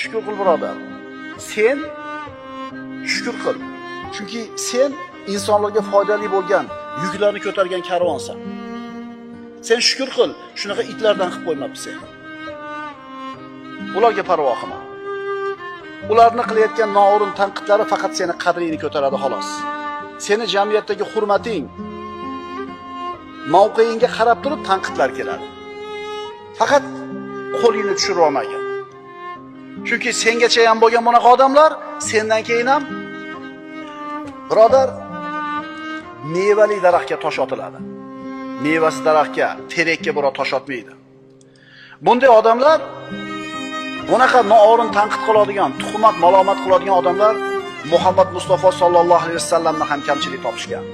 Shukr qil birodar. Sen shukr qil. Chunki sen insonlarga foydali bo'lgan, yuklarni ko'targan karvonsan. Sen shukr qil, shunaqa itlardan qilib qo'ymabsan. Ularga parvo qilma. Ularni qilayotgan noo'rin tanqidlari faqat seni qadringni ko'taradi xolos. Seni jamiyatdagi hurmating, mavqeingga qarab turib tanqidlar keladi. Faqat qo'lingni tushirib olmagin. Chunki sengacha ham bo'lgan bunaqa odamlar sendan keyin ham birodar mevali daraxtga tosh otiladi. Mevasi daraxtga, terakka birov tosh otmaydi. Bunday odamlar, bunaqa noo'rin tanqid qiladigan, tuhmat, malomat qiladigan odamlar Muhammad Mustafa sallallohu alayhi vasallamdan ham kamchilik topishgan.